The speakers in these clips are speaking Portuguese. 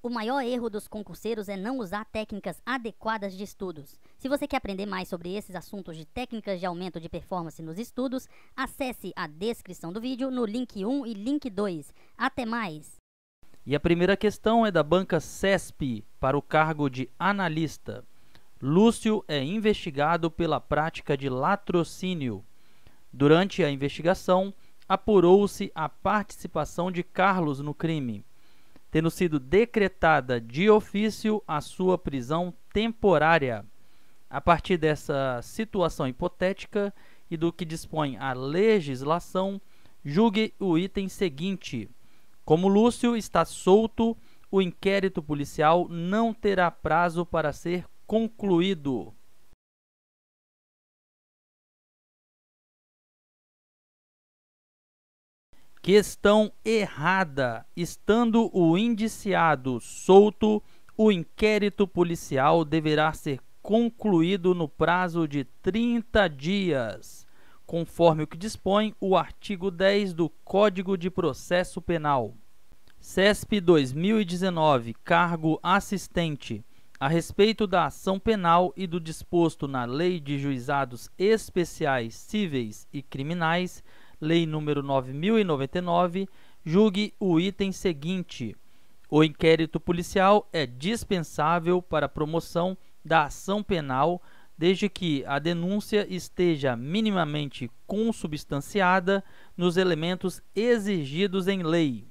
O maior erro dos concurseiros é não usar técnicas adequadas de estudos. Se você quer aprender mais sobre esses assuntos de técnicas de aumento de performance nos estudos, acesse a descrição do vídeo no link 1 e link 2. Até mais! E a primeira questão é da banca CESP, para o cargo de analista. Lúcio é investigado pela prática de latrocínio. Durante a investigação, apurou-se a participação de Carlos no crime, tendo sido decretada de ofício a sua prisão temporária. A partir dessa situação hipotética e do que dispõe a legislação, julgue o item seguinte. Como Lúcio está solto, o inquérito policial não terá prazo para ser concluído. Questão errada. Estando o indiciado solto, o inquérito policial deverá ser concluído no prazo de 30 dias, conforme o que dispõe o artigo 10 do Código de Processo Penal. CESP 2019, cargo assistente. A respeito da ação penal e do disposto na Lei de Juizados Especiais Cíveis e Criminais, Lei nº 9.099, julgue o item seguinte. O inquérito policial é dispensável para a promoção da ação penal, desde que a denúncia esteja minimamente consubstanciada nos elementos exigidos em lei.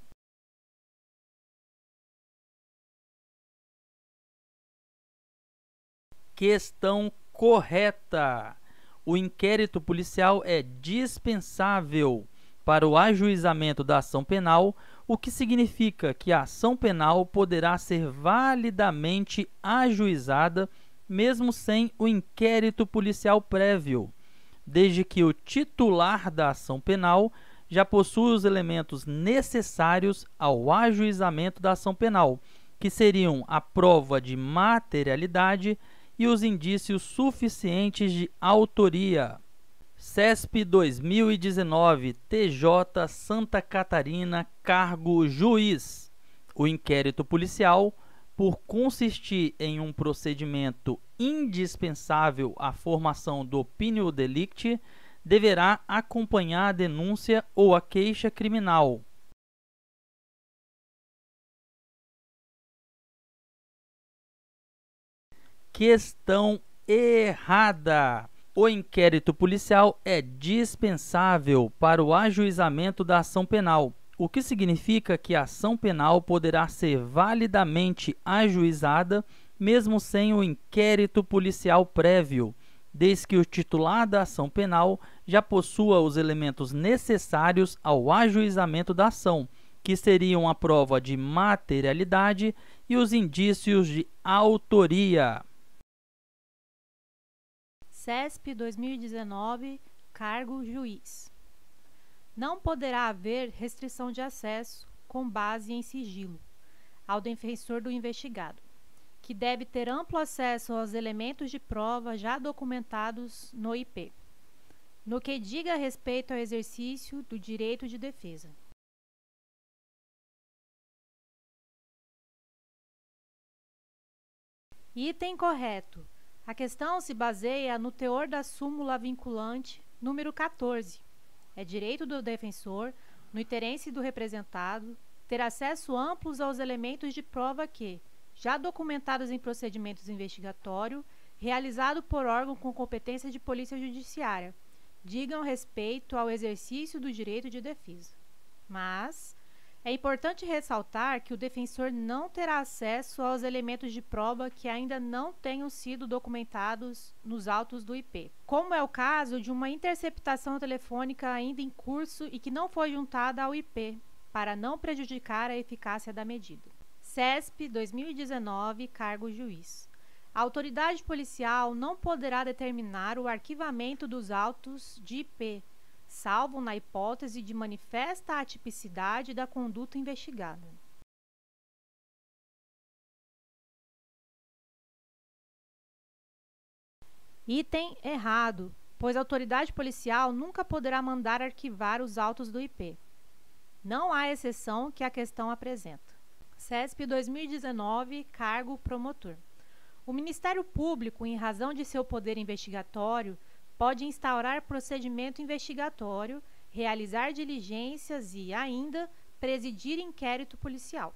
Questão correta. O inquérito policial é dispensável para o ajuizamento da ação penal, o que significa que a ação penal poderá ser validamente ajuizada mesmo sem o inquérito policial prévio, desde que o titular da ação penal já possua os elementos necessários ao ajuizamento da ação penal, que seriam a prova de materialidade e os indícios suficientes de autoria. CESP 2019, TJ Santa Catarina, cargo juiz. O inquérito policial, por consistir em um procedimento indispensável à formação do opinio delicti, deverá acompanhar a denúncia ou a queixa criminal. Questão errada. O inquérito policial é dispensável para o ajuizamento da ação penal, o que significa que a ação penal poderá ser validamente ajuizada mesmo sem o inquérito policial prévio, desde que o titular da ação penal já possua os elementos necessários ao ajuizamento da ação, que seriam a prova de materialidade e os indícios de autoria. CESP 2019, cargo juiz. Não poderá haver restrição de acesso, com base em sigilo, ao defensor do investigado, que deve ter amplo acesso aos elementos de prova já documentados no IP, no que diga respeito ao exercício do direito de defesa. Item correto. A questão se baseia no teor da súmula vinculante número 14. É direito do defensor, no interesse do representado, ter acesso amplo aos elementos de prova que, já documentados em procedimento investigatório, realizado por órgão com competência de polícia judiciária, digam respeito ao exercício do direito de defesa. Mas é importante ressaltar que o defensor não terá acesso aos elementos de prova que ainda não tenham sido documentados nos autos do IP, como é o caso de uma interceptação telefônica ainda em curso e que não foi juntada ao IP, para não prejudicar a eficácia da medida. CESP 2019, cargo juiz. A autoridade policial não poderá determinar o arquivamento dos autos de IP, salvo na hipótese de manifesta atipicidade da conduta investigada. Item errado, pois a autoridade policial nunca poderá mandar arquivar os autos do IP. Não há exceção que a questão apresenta. CESP 2019, cargo promotor. O Ministério Público, em razão de seu poder investigatório, pode instaurar procedimento investigatório, realizar diligências e, ainda, presidir inquérito policial.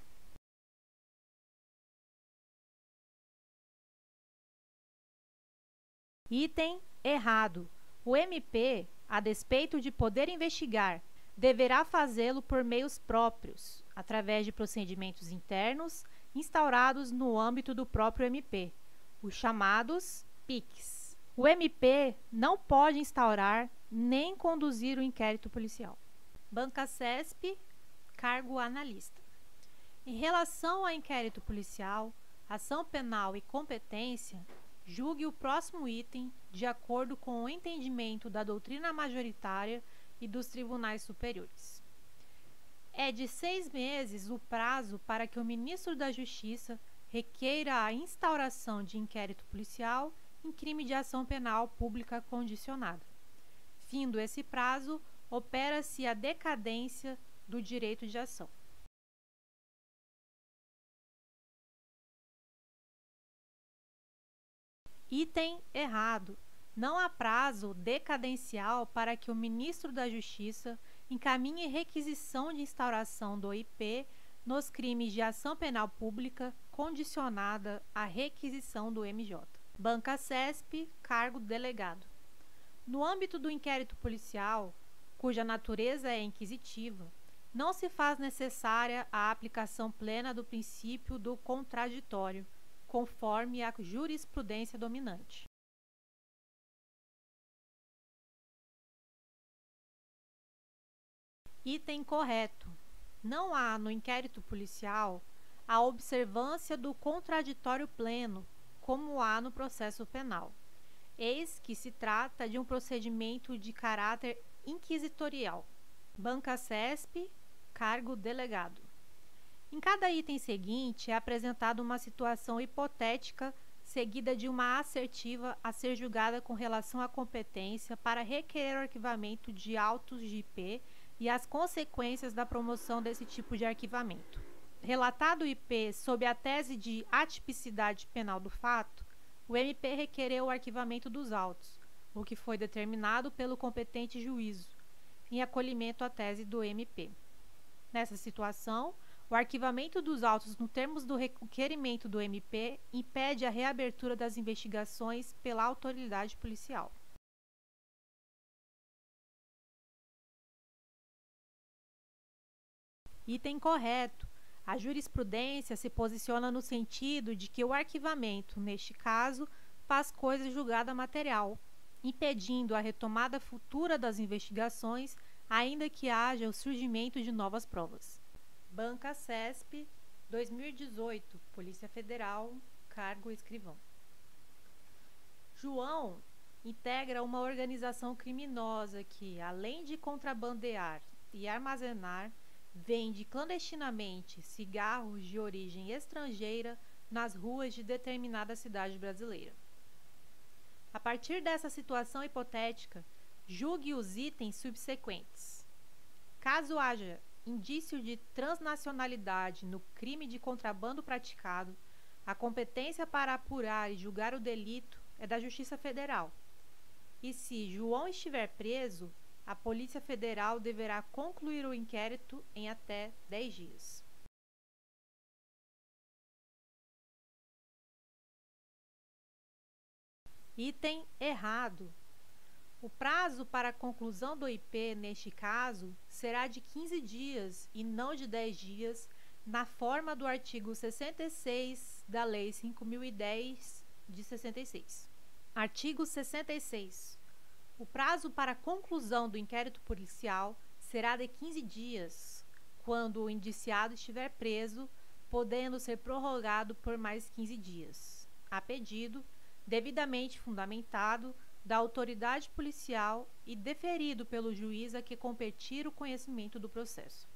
Item errado. O MP, a despeito de poder investigar, deverá fazê-lo por meios próprios, através de procedimentos internos instaurados no âmbito do próprio MP, os chamados PICs. O MP não pode instaurar nem conduzir o inquérito policial. Banca CESP, cargo analista. Em relação ao inquérito policial, ação penal e competência, julgue o próximo item de acordo com o entendimento da doutrina majoritária e dos tribunais superiores. É de 6 meses o prazo para que o ministro da Justiça requeira a instauração de inquérito policial em crime de ação penal pública condicionada. Findo esse prazo, opera-se a decadência do direito de ação. Item errado. Não há prazo decadencial para que o ministro da Justiça encaminhe requisição de instauração do IP nos crimes de ação penal pública condicionada à requisição do MJ. Banca CESP, cargo delegado. No âmbito do inquérito policial, cuja natureza é inquisitiva, não se faz necessária a aplicação plena do princípio do contraditório, conforme a jurisprudência dominante. Item correto. Não há no inquérito policial a observância do contraditório pleno, como há no processo penal. Eis que se trata de um procedimento de caráter inquisitorial. Banca CESP, cargo delegado. Em cada item seguinte é apresentada uma situação hipotética seguida de uma assertiva a ser julgada com relação à competência para requerer o arquivamento de autos de IP e as consequências da promoção desse tipo de arquivamento. Relatado o IP sob a tese de atipicidade penal do fato, o MP requereu o arquivamento dos autos, o que foi determinado pelo competente juízo, em acolhimento à tese do MP. Nessa situação, o arquivamento dos autos nos termos do requerimento do MP impede a reabertura das investigações pela autoridade policial. Item correto. A jurisprudência se posiciona no sentido de que o arquivamento, neste caso, faz coisa julgada material, impedindo a retomada futura das investigações, ainda que haja o surgimento de novas provas. Banca CESP, 2018, Polícia Federal, cargo escrivão. João integra uma organização criminosa que, além de contrabandear e armazenar, vende clandestinamente cigarros de origem estrangeira nas ruas de determinada cidade brasileira. A partir dessa situação hipotética, julgue os itens subsequentes. Caso haja indício de transnacionalidade no crime de contrabando praticado, a competência para apurar e julgar o delito é da Justiça Federal. E se João estiver preso, a Polícia Federal deverá concluir o inquérito em até 10 dias. Item errado. O prazo para a conclusão do IP, neste caso, será de 15 dias e não de 10 dias, na forma do artigo 66 da Lei 5.010 de 66. Artigo 66. O prazo para a conclusão do inquérito policial será de 15 dias, quando o indiciado estiver preso, podendo ser prorrogado por mais 15 dias, a pedido, devidamente fundamentado, da autoridade policial e deferido pelo juiz a que competir o conhecimento do processo.